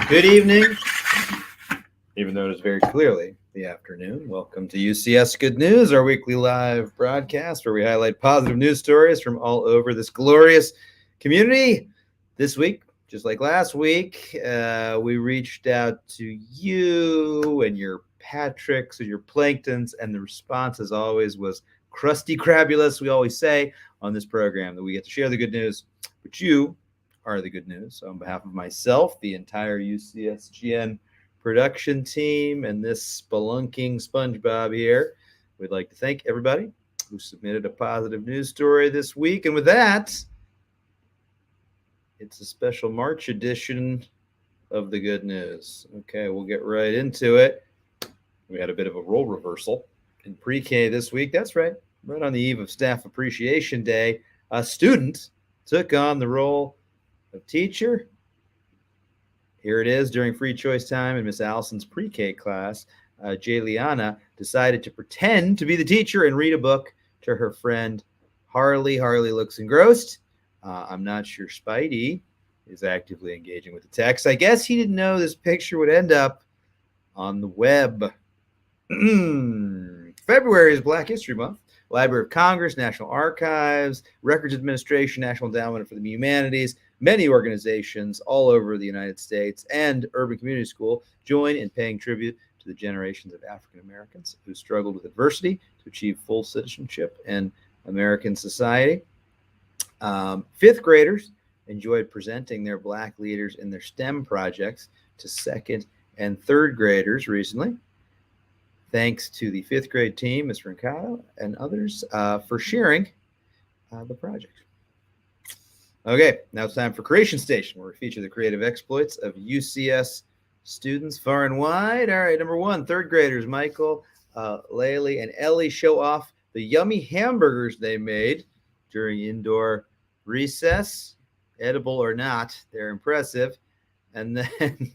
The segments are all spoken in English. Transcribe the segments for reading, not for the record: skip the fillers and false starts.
Good evening, even though it is very clearly the afternoon. Welcome to UCS Good News, our weekly live broadcast where we highlight positive news stories from all over this glorious community. This week, just like last week, we reached out to you and your Patricks and your Planktons, and the response, as always, was crusty crabulous. We always say on this program that we get to share the good news, but you are the good news. So on behalf of myself, the entire UCSGN production team, and this spelunking SpongeBob here, we'd like to thank everybody who submitted a positive news story this week. And with that, it's a special March edition of the good news. Okay, we'll get right into it. We had a bit of a role reversal in pre-K this week. That's right. Right on the eve of Staff Appreciation Day, a student took on the role of teacher. Here it is. During free choice time in Miss Allison's pre-K class, Jayliana decided to pretend to be the teacher and read a book to her friend Harley. Harley looks engrossed. I'm not sure Spidey is actively engaging with the text. I guess he didn't know this picture would end up on the web. February is Black History Month. Library of Congress, National Archives, Records Administration, National Endowment for the Humanities, many organizations all over the United States, and Urban Community School join in paying tribute to the generations of African Americans who struggled with adversity to achieve full citizenship in American society. Fifth graders enjoyed presenting their Black leaders in their STEM projects to second and third graders recently. Thanks to the fifth grade team, Ms. Rincado, and others for sharing the project. Okay, now it's time for Creation Station, where we feature the creative exploits of UCS students far and wide. All right, number one, third graders Michael, Laylee, and Ellie show off the yummy hamburgers they made during indoor recess. Edible or not, they're impressive. And then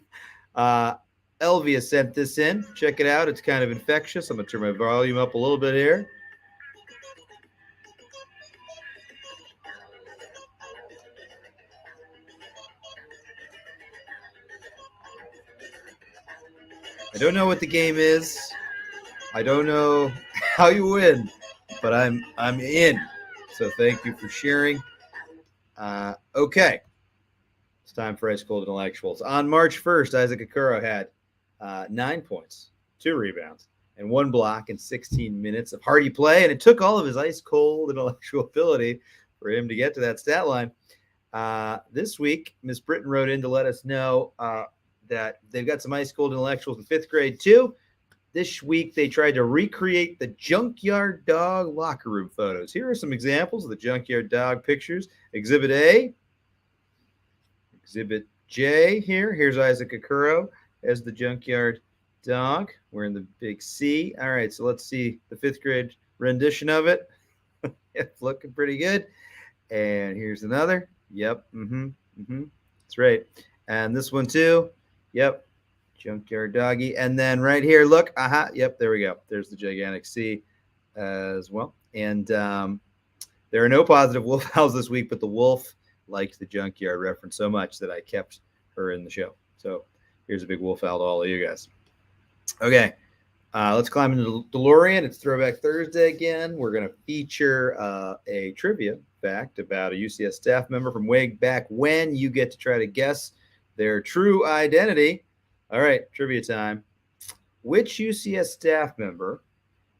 Elvia sent this in. Check it out. It's kind of infectious. I'm going to turn my volume up a little bit here. I don't know what the game is. I don't know how you win, but I'm in. So thank you for sharing. Okay. It's time for Ice Cold Intellectuals. On March 1st, Isaac Okoro had 9 points, 2 rebounds, and 1 block in 16 minutes of hearty play. And it took all of his ice cold intellectual ability for him to get to that stat line. This week, Miss Britton wrote in to let us know that they've got some ice cold intellectuals in 5th grade too. This week, they tried to recreate the junkyard dog locker room photos. Here are some examples of the junkyard dog pictures. Exhibit A. Exhibit J here. Here's Isaac Okoro as the junkyard dog. We're in the big C. All right, so let's see the 5th grade rendition of it. It's looking pretty good. And here's another. Yep. That's right. And this one too. Yep. Junkyard doggy. And then right here, look. Yep, there we go. There's the gigantic C as well. And there are no positive wolf howls this week, but the wolf liked the junkyard reference so much that I kept her in the show. So here's a big wolf owl to all of you guys. Okay, let's climb into the DeLorean. It's Throwback Thursday again. We're going to feature a trivia fact about a UCS staff member from way back when. You get to try to guess their true identity. All right, trivia time. Which UCS staff member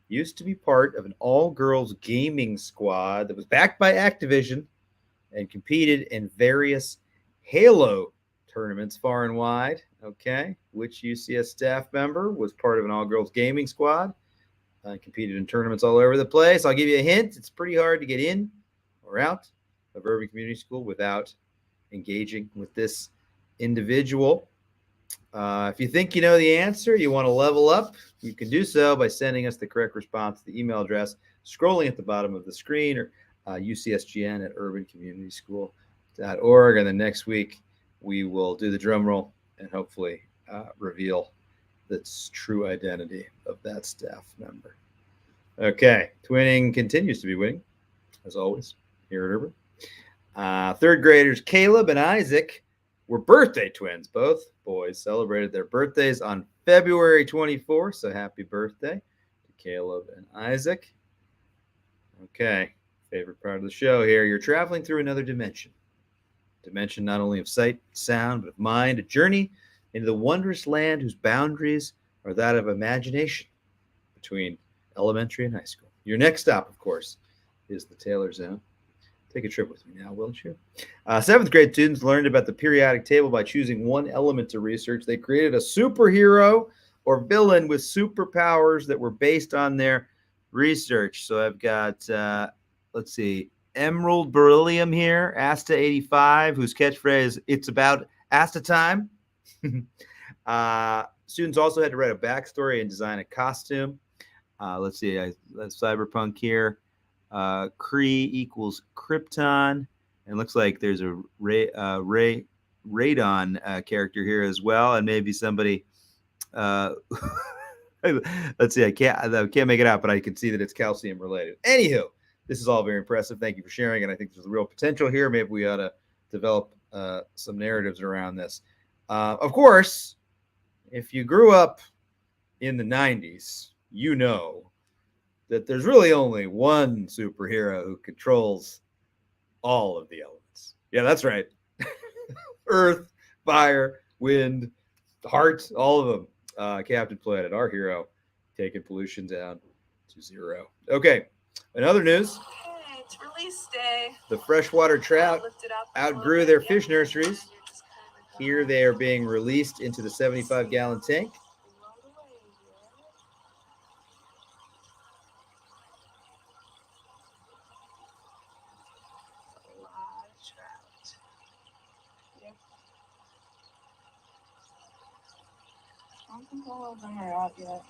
used to be part of an all-girls gaming squad that was backed by Activision and competed in various Halo tournaments far and wide? Okay, which UCS staff member was part of an all-girls gaming squad, competed in tournaments all over the place? I'll give you a hint. It's pretty hard to get in or out of Urban Community School without engaging with this individual. If you think you know the answer, you want to level up, you can do so by sending us the correct response to the email address scrolling at the bottom of the screen, or ucsgn@urbancommunityschool.org. And then next week, we will do the drum roll and hopefully reveal the true identity of that staff member. Okay, twinning continues to be winning, as always, here at Urban. Third graders Caleb and Isaac were birthday twins. Both boys celebrated their birthdays on February 24th, so happy birthday to Caleb and Isaac. Okay, favorite part of the show here. You're traveling through another dimension. Dimension not only of sight, sound, but of mind, a journey into the wondrous land whose boundaries are that of imagination between elementary and high school. Your next stop, of course, is the Taylor Zone. Take a trip with me now, won't you? Seventh grade students learned about the periodic table by choosing one element to research. They created a superhero or villain with superpowers that were based on their research. So I've got, let's see, Emerald Beryllium here, Asta85, whose catchphrase, "It's about Asta time." Students also had to write a backstory and design a costume. Let's see, Cyberpunk here. Kree equals Krypton, and looks like there's a Radon character here as well, and maybe somebody. Let's see, I can't make it out, but I can see that it's calcium related. Anywho, this is all very impressive. Thank you for sharing, and I think there's real potential here. Maybe we ought to develop some narratives around this. Of course, if you grew up in the 90s, you know that there's really only one superhero who controls all of the elements. Yeah, that's right. Earth, fire, wind, heart, all of them. Captain Planet, our hero, taking pollution down to zero. Okay, in other news, hey, it's release day. The freshwater trout outgrew their fish nurseries. Here they are being released into the 75-gallon tank. I don't think all of them are out yet.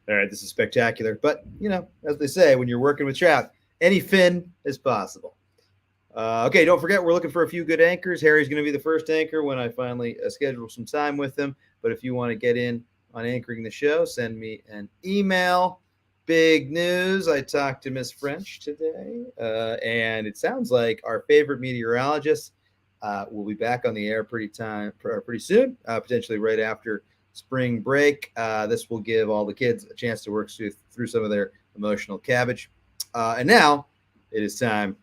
All right, this is spectacular. But, you know, as they say, when you're working with trout, any fin is possible. Okay, don't forget, we're looking for a few good anchors. Harry's going to be the first anchor when I finally schedule some time with him. But if you want to get in on anchoring the show, send me an email. Big news. I talked to Miss French today, and it sounds like our favorite meteorologist will be back on the air pretty soon, potentially right after spring break. This will give all the kids a chance to work through some of their emotional cabbage. And now it is time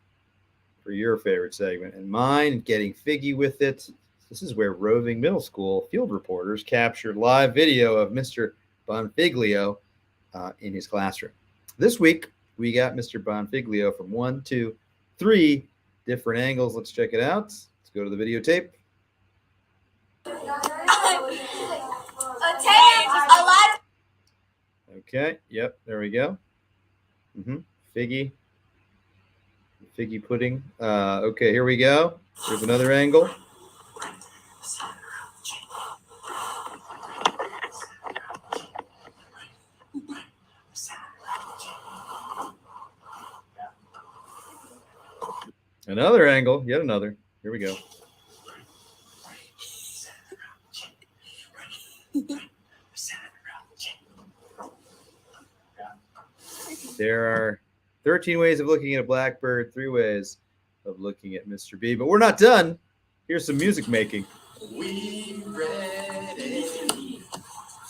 for your favorite segment and mine, Getting Figgy with It. This is where roving middle school field reporters captured live video of Mr. Bonfiglio in his classroom. This week, we got Mr. Bonfiglio from 1, 2, 3 different angles. Let's check it out. Let's go to the videotape. Okay, yep, there we go. Figgy pudding. Okay, here we go. Here's another angle. Another angle, yet another. Here we go. There are 13 ways of looking at a blackbird, 3 ways of looking at Mr. B. But we're not done. Here's some music making. We ready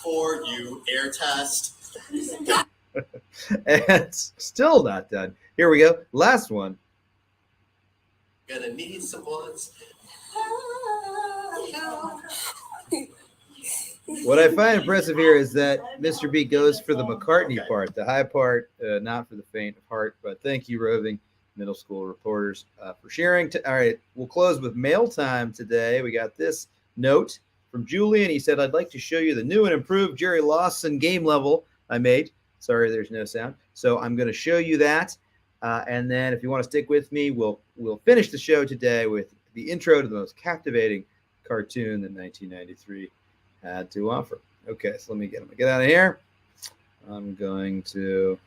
for you, air test. And still not done. Here we go. Last one. Gonna need some ones. What I find impressive here is that Mr. B goes for the McCartney part, the high part, not for the faint of heart. But thank you, roving middle school reporters, for sharing. All right, we'll close with mail time today. We got this note from Julian. He said, "I'd like to show you the new and improved Jerry Lawson game level I made." Sorry, there's no sound. So I'm going to show you that. And then if you want to stick with me, we'll finish the show today with the intro to the most captivating cartoon that 1993 had to offer. Okay, so let me get out of here. I'm going to